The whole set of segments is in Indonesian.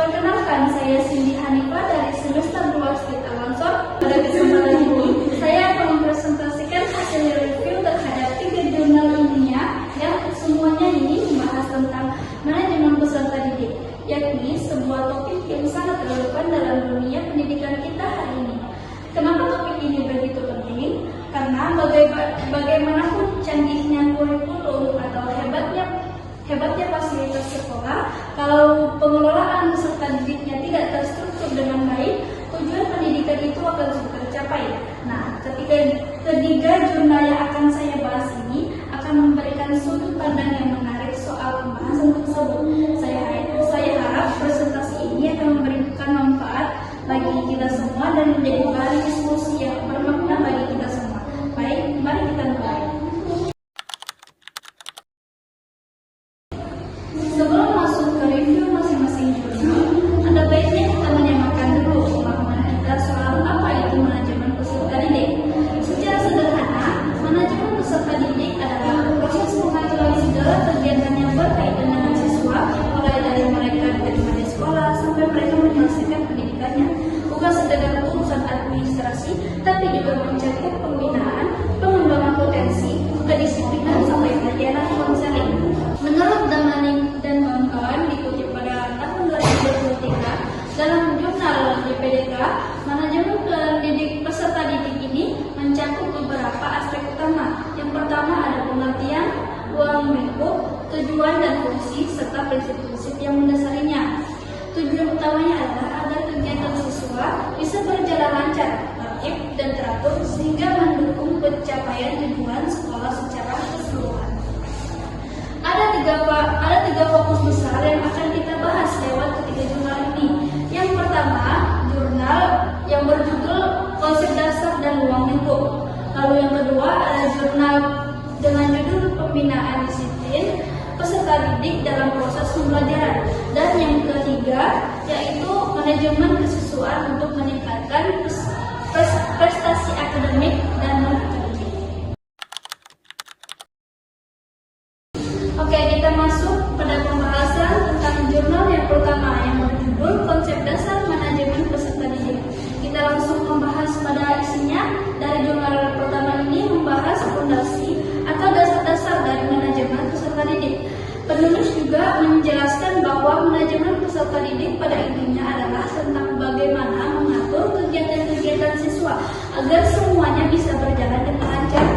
Perkenalkan, saya Cindy Hanifah dari semester 2 State Alansor. Pada kesempatan ini, saya akan mempresentasikan hasil review terhadap 3 jurnal ilmiah yang semuanya ini membahas tentang manajemen peserta didik, yakni sebuah topik yang sangat relevan dalam dunia pendidikan kita hari ini. Kenapa topik ini begitu penting? Karena bagaimanapun canggihnya kurikulum atau hebatnya fasilitas sekolah, kalau pengelolaan peserta didiknya tidak terstruktur dengan baik, tujuan pendidikan itu akan sulit tercapai. Nah, ketiga jurnal yang akan saya bahas ini akan memberikan sudut pandang yang menarik soal pembahasan tersebut. Saya harap presentasi ini akan memberikan manfaat bagi kita semua dan menjadi bahan diskusi yang bermakna bagi kita semua. Baik, mari kita mulai. Sebelum masuk ke review masing-masing jurnal, ada baiknya kita menyamakan dulu pemahaman kita soal apa itu manajemen peserta didik. Secara sederhana, manajemen peserta didik adalah proses pengaturan segala kegiatan yang berkaitan dengan siswa, mulai dari mereka diterima di sekolah sampai mereka menyelesaikan pendidikannya. Bukan sekedar urusan administrasi, tapi juga mencakup pembinaan, pengembangan potensi, kedisiplinan sampai pelayanan konseling. Menurut Damanik dan kawan-kawan dikutip pada tahun 2023 dalam jurnal DPDK, manajemen pendidik peserta didik ini mencakup beberapa aspek utama. Yang pertama ada pengertian, ruang lingkup, tujuan dan fungsi serta prinsip-prinsip yang mendasarinya. Tujuan utamanya adalah agar kegiatan siswa bisa berjalan lancar, tertib dan teratur sehingga mendukung pencapaian tujuan sekolah secara keseluruhan. Ada tiga fokus besar yang akan kita bahas lewat ketiga jurnal ini. Yang pertama, jurnal yang berjudul Konsep Dasar dan Ruang Lingkup. Lalu yang kedua ada jurnal dengan judul Pembinaan Disiplin Peserta Didik dalam Proses Pembelajaran. Dan yang ketiga yaitu Manajemen Kesiswaan untuk meningkatkan prestasi akademik dan non-akademik. Oke, kita masuk pada pembahasan tentang jurnal yang pertama yang berjudul Konsep Dasar Manajemen Peserta Didik. Kita langsung membahas pada isinya. Dari jurnal pertama ini membahas fondasi atau dasar-dasar dari manajemen peserta didik. Penulis juga menjelaskan bahwa manajemen peserta didik pada intinya adalah tentang bagaimana mengatur kegiatan-kegiatan siswa agar semuanya bisa berjalan dengan lancar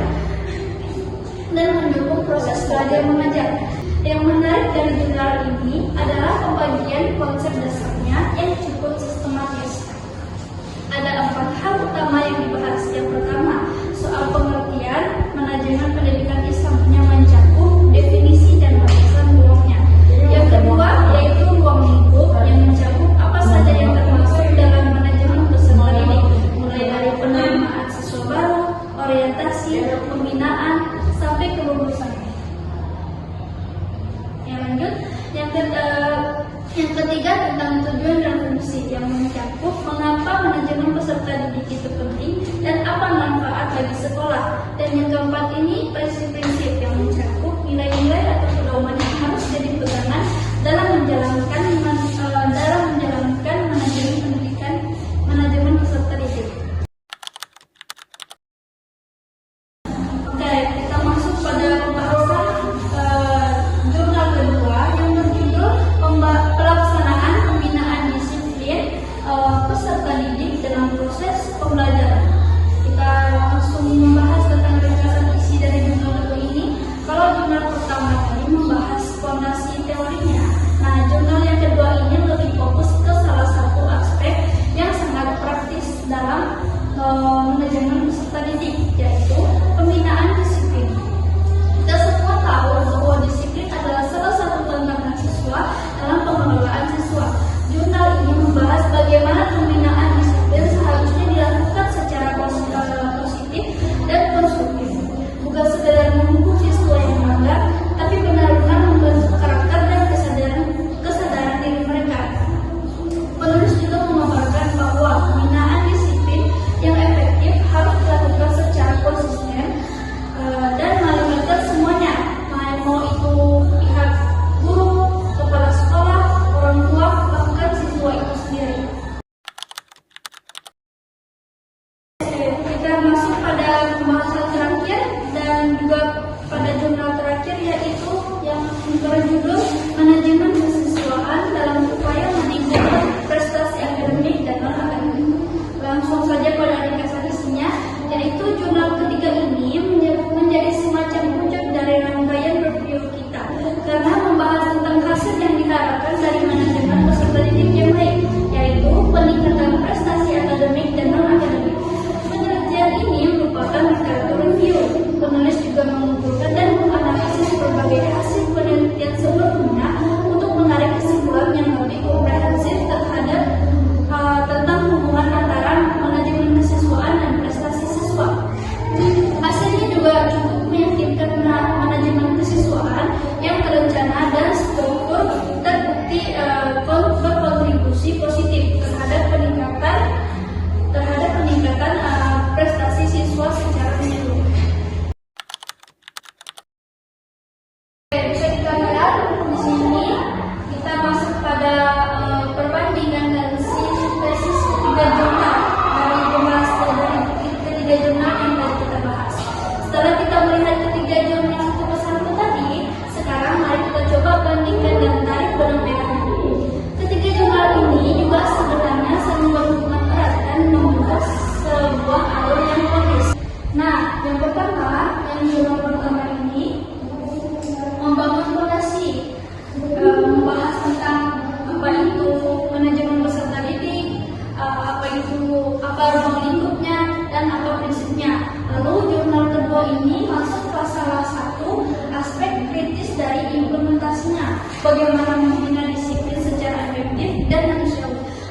dan mendukung proses belajar mengajar. Yang menarik dari jurnal ini adalah pembagian konsep dasarnya yang cukup sistematis. Ada 4 hal utama yang dibahas. Yang pertama, soal pengertian manajemen pendidikan Islam yang mencakup definisi dan batasan ruangnya. Yang kedua, yaitu ruang lingkup yang mencakup apa saja yang termasuk dalam manajemen peserta didik, mulai dari penerimaan siswa baru, orientasi, pembinaan, sampai kelulusan. Yang ketiga tentang tujuan dan fungsi yang mencakup mengapa manajemen peserta didik itu penting dan apa manfaat bagi sekolah. Dan yang keempat ini prinsip-prinsip yang mencakup nilai-nilai atau pedoman yang harus jadi pegangan dalam menjalankan manajemen pendidikan, manajemen peserta didik. Oke, kita masuk pada pembahasan jurnal kedua yang berjudul Pelaksanaan Pembinaan Disiplin Peserta Didik dalam Proses Pembelajaran. Kita langsung membahas tentang ringkasan isi dari jurnal kedua ini.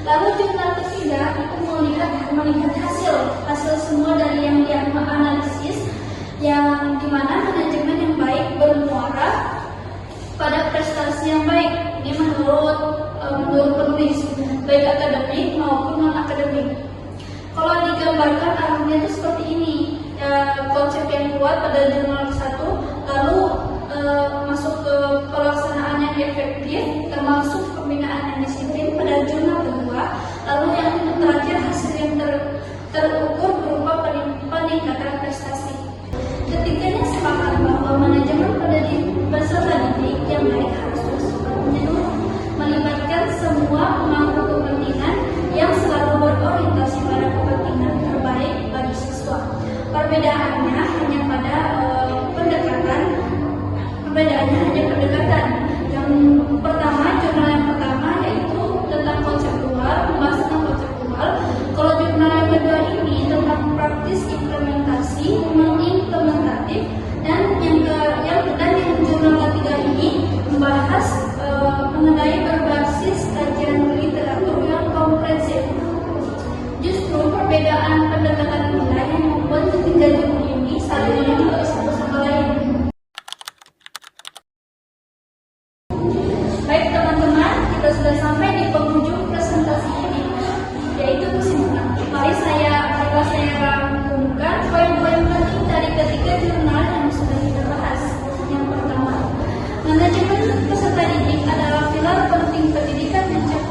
Lalu jurnal ketiga itu melihat hasil semua dari yang dia analisis, yang dimana manajemen yang baik bermuara pada prestasi yang baik. Ini menurut penulis, baik akademik maupun non akademik. Kalau digambarkan arahnya itu seperti ini, konsep yang kuat pada jurnal 1, lalu masuk ke pelaksanaan yang efektif, termasuk pembinaan yang disiplin pada jurnal kedua, lalu yang terakhir hasil yang terukur berupa peningkatan prestasi. Ketiganya sepakat bahwa manajemen peserta didik yang baik harus bersifat menyeluruh, melibatkan semua pemangku kepentingan yang selalu berorientasi pada kepentingan terbaik bagi siswa. Perbedaannya hanya pada pendekatan. Yang pertama, jurnal yang pertama yaitu tentang konseptual, membahas tentang konseptual. Kalau jurnal yang kedua ini tentang praktis implementasi, mengimplementatif, dan yang jurnal ketiga ini membahas mengenai berbasis kajian literatur yang komprehensif. Justru perbedaan pendekatan inilah yang membuat ketiga jurnal ini saling melengkapi satu sama lain. Baik teman-teman, kita sudah sampai di penghujung presentasi ini, yaitu kesimpulan. Mari saya rangkumkan poin-poin penting dari ketiga jurnal yang sudah kita bahas. Yang pertama, manajemen peserta didik adalah pilar penting pendidikan mencapai